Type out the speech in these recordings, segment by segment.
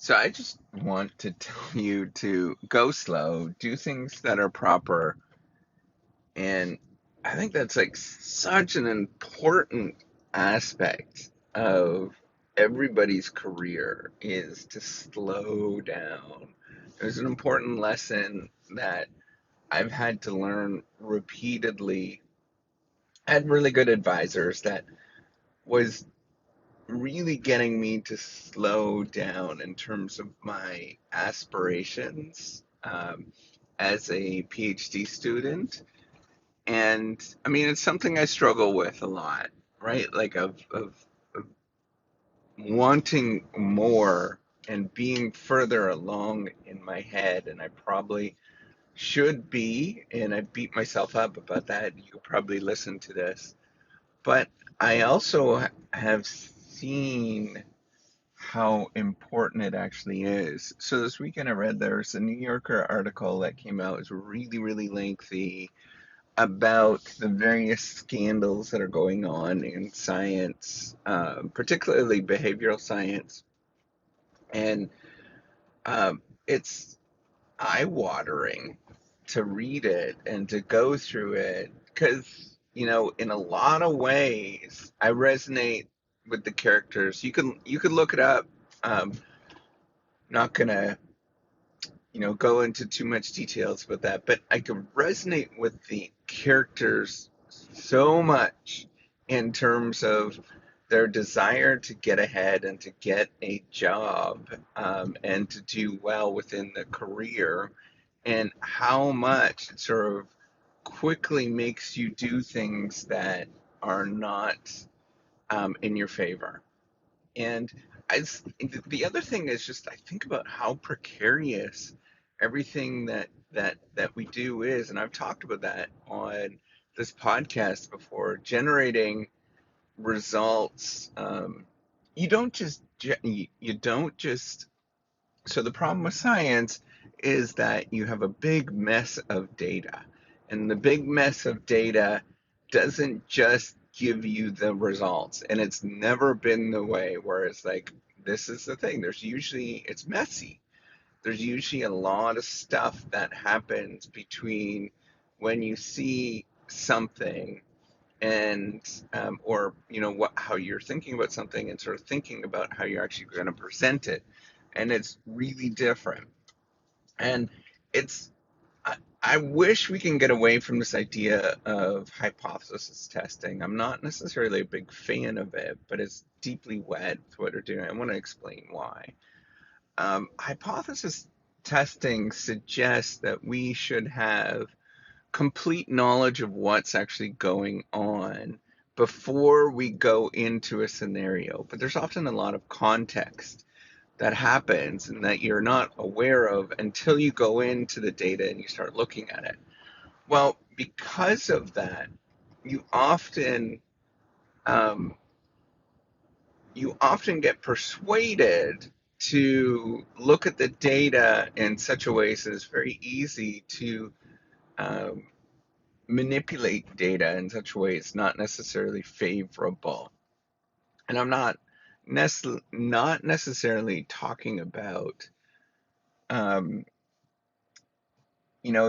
So I just want to tell you to go slow, do things that are proper, and I think that's like such an important aspect of everybody's career is to slow down. There's an important lesson that I've had to learn repeatedly. I had really good advisors that was really getting me to slow down in terms of my aspirations as a PhD student. And I mean, it's something I struggle with a lot, right? Like of wanting more and being further along in my head. And I probably should be, and I beat myself up about that. You probably listen to this. But I also have seen how important it actually is. So this weekend I read there's a New Yorker article that came out. It was really, really lengthy about the various scandals that are going on in science, particularly behavioral science. And it's eye-watering to read it and to go through it because, in a lot of ways, I resonate with the characters. You could look it up. Um, Not gonna go into too much details about that, but I could resonate with the characters so much in terms of their desire to get ahead and to get a job, and to do well within the career, and how much it sort of quickly makes you do things that are not in your favor. And I, the other thing is just I think about how precarious everything that we do is, and I've talked about that on this podcast before. Generating results, you don't just you don't just. So the problem with science is that you have a big mess of data, and the big mess of data doesn't just give you the results. And it's never been the way where it's like, this is the thing. It's messy. There's usually a lot of stuff that happens between when you see something and or how you're thinking about something and sort of thinking about how you're actually going to present it, and it's really different. And it's I wish we can get away from this idea of hypothesis testing. I'm not necessarily a big fan of it, but it's deeply wed with what they're doing. I want to explain why. Hypothesis testing suggests that we should have complete knowledge of what's actually going on before we go into a scenario. But there's often a lot of context that happens and that you're not aware of until you go into the data and you start looking at it. Well, because of that, you often um, you often get persuaded to look at the data in such a way so it's very easy to um, manipulate data in such a way it's not necessarily favorable. And I'm not necessarily talking about um, in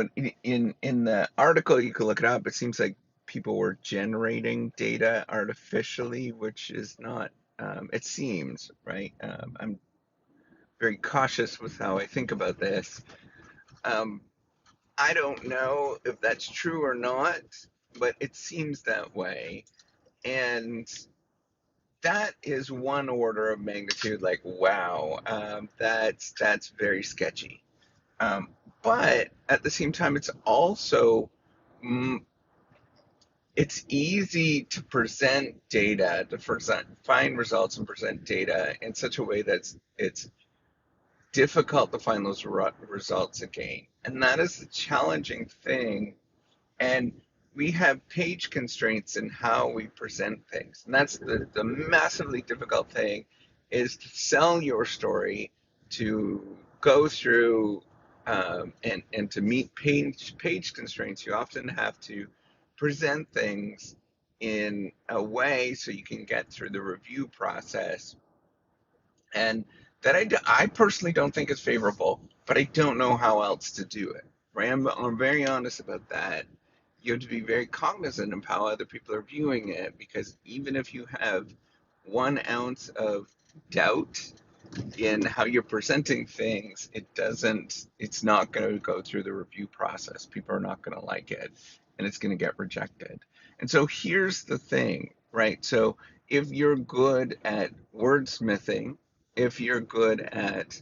the article, you could look it up. It seems like people were generating data artificially, which is not. It seems right. I'm very cautious with how I think about this. Um, I don't know if that's true or not, but it seems that way, and that is one order of magnitude. Like, wow, that's very sketchy. Um, but at the same time, it's also mm, it's easy to present data, find results and present data in such a way that's it's difficult to find those results again. And that is the challenging thing. And we have page constraints in how we present things. And that's the massively difficult thing is to sell your story, to go through and to meet page constraints. You often have to present things in a way so you can get through the review process. And that I personally don't think is favorable, but I don't know how else to do it. Right? I'm very honest about that. You have to be very cognizant of how other people are viewing it, because even if you have 1 ounce of doubt in how you're presenting things, it's not going to go through the review process. People are not going to like it, and it's going to get rejected. And so here's the thing, right? So if you're good at wordsmithing, if you're good at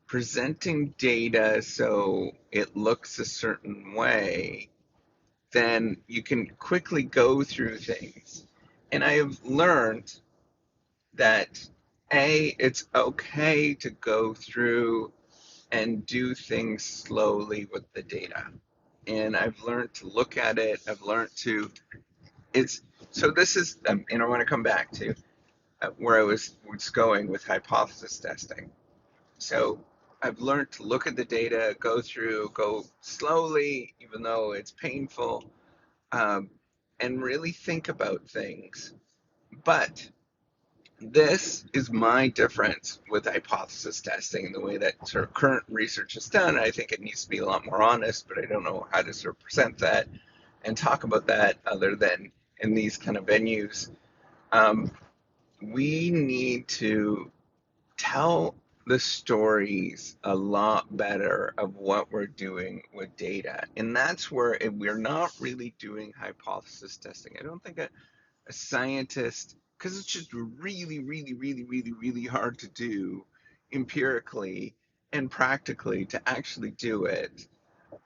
presenting data so it looks a certain way, then you can quickly go through things. And I have learned that it's okay to go through and do things slowly with the data. And I've learned to look at it. I've learned to, it's, so this is, and I want to come back to where I was going with hypothesis testing. So I've learned to look at the data, go slowly, even though it's painful, um, and really think about things. But this is my difference with hypothesis testing, the way that sort of current research is done. I think it needs to be a lot more honest, but I don't know how to sort of present that and talk about that other than in these kind of venues. Um, we need to tell the stories a lot better of what we're doing with data. And that's where if we're not really doing hypothesis testing. I don't think a scientist, because it's just really, really, really, really, really hard to do empirically and practically to actually do it.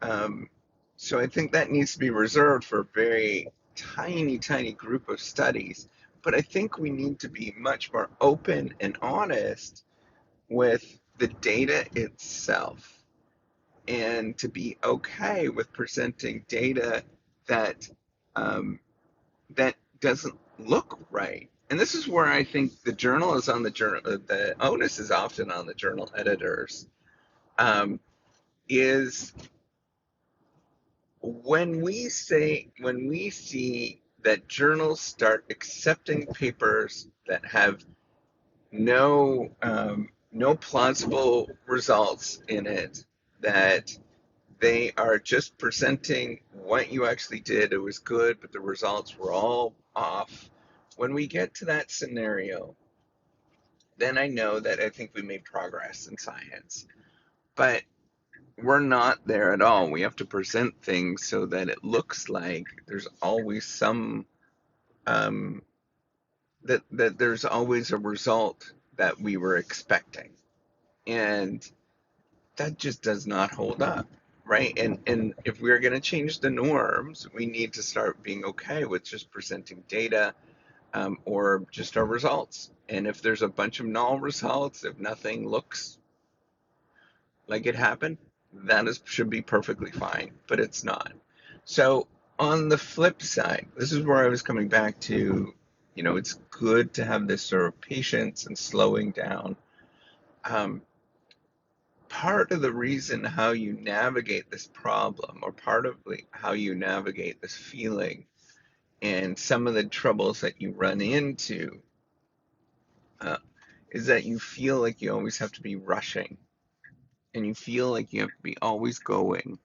Um, so I think that needs to be reserved for a very tiny, tiny group of studies. But I think we need to be much more open and honest with the data itself, and to be okay with presenting data that um, that doesn't look right. And this is where I think the journal is on the journal. The onus is often on the journal editors. Um, is when we see that journals start accepting papers that have no plausible results in it, that they are just presenting what you actually did. It was good, but the results were all off. When we get to that scenario, then I know that I think we made progress in science. But we're not there at all. We have to present things so that it looks like there's always some um, that there's always a result that we were expecting, and that just does not hold up, right? And if we're going to change the norms, we need to start being okay with just presenting data, or just our results. And if there's a bunch of null results, if nothing looks like it happened, should be perfectly fine, but it's not. So on the flip side, this is where I was coming back to, it's good to have this sort of patience and slowing down. Um, Part of the reason how you navigate this problem, or part of how you navigate this feeling and some of the troubles that you run into, uh, is that you feel like you always have to be rushing, and you feel like you have to be always going.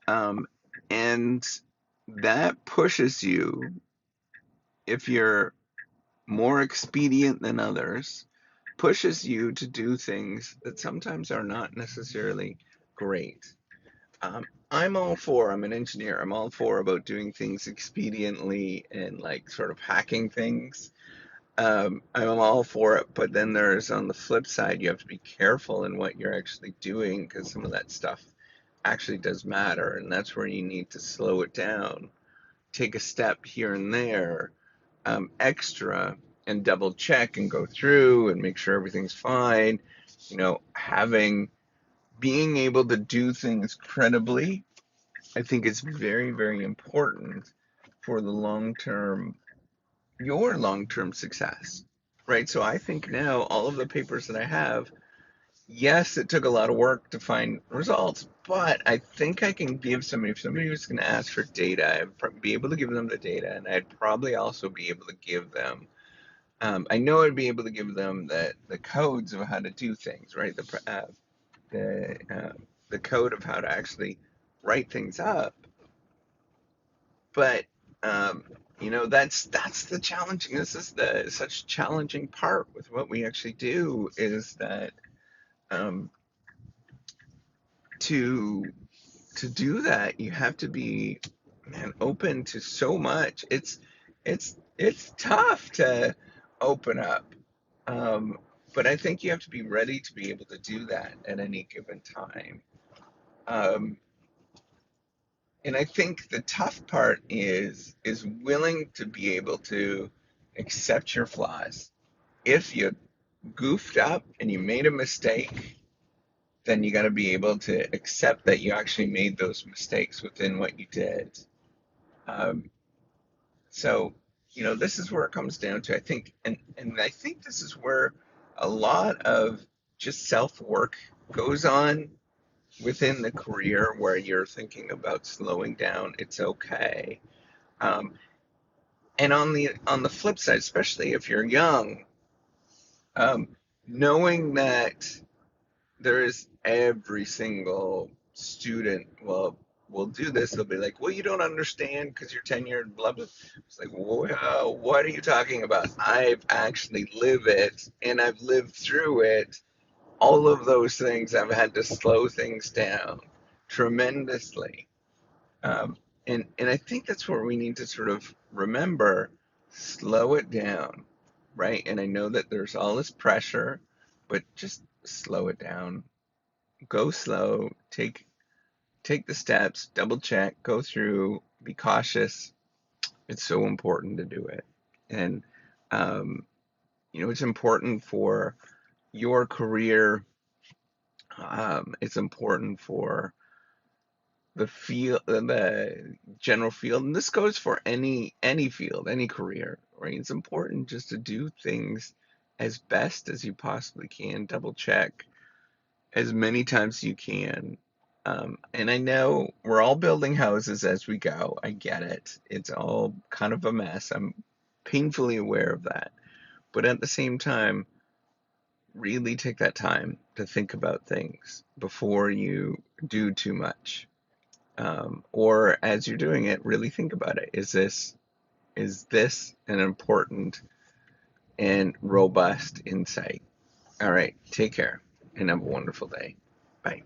Um, and that pushes you, if you're more expedient than others, pushes you to do things that sometimes are not necessarily great. I'm an engineer. I'm all for about doing things expediently and like sort of hacking things. I'm all for it, but then there's on the flip side, you have to be careful in what you're actually doing, because some of that stuff actually does matter, and that's where you need to slow it down, take a step here and there, extra, and double check and go through and make sure everything's fine. Being able to do things credibly, I think it's very, very important for the your long term success, right? So I think now all of the papers that I have, yes, it took a lot of work to find results, but I think I can give somebody, if somebody was going to ask for data, I'd be able to give them the data, and I'd probably also be able to give them I know I'd be able to give them the codes of how to do things, right? The the code of how to actually write things up, but um, that's the challenging. This is the such challenging part with what we actually do is that um, to to do that, you have to be, man, open to so much. It's tough to open up, um, but I think you have to be ready to be able to do that at any given time. Um, and I think the tough part is willing to be able to accept your flaws. If you goofed up and you made a mistake, then you got to be able to accept that you actually made those mistakes within what you did. Um, so, this is where it comes down to, I think, and I think this is where a lot of just self work goes on within the career where you're thinking about slowing down. It's okay. Um, and on the flip side, especially if you're young, um, knowing that there is every single student will do this. They'll be like, well, you don't understand because you're tenured, blah blah. It's like, well, what are you talking about? I've actually lived it, and I've lived through it. All of those things, I've had to slow things down tremendously. um, and I think that's what we need to sort of remember: slow it down, right? And I know that there's all this pressure, but just slow it down. Go slow, take the steps, double check, go through, be cautious. It's so important to do it. And um, it's important for your career. It's important for the general field, and this goes for any field, any career, right? It's important just to do things as best as you possibly can, double check as many times as you can. And I know we're all building houses as we go. I get it. It's all kind of a mess. I'm painfully aware of that. But at the same time, really take that time to think about things before you do too much. Or as you're doing it, really think about it. Is this an important and robust insight? All right, take care and have a wonderful day. Bye.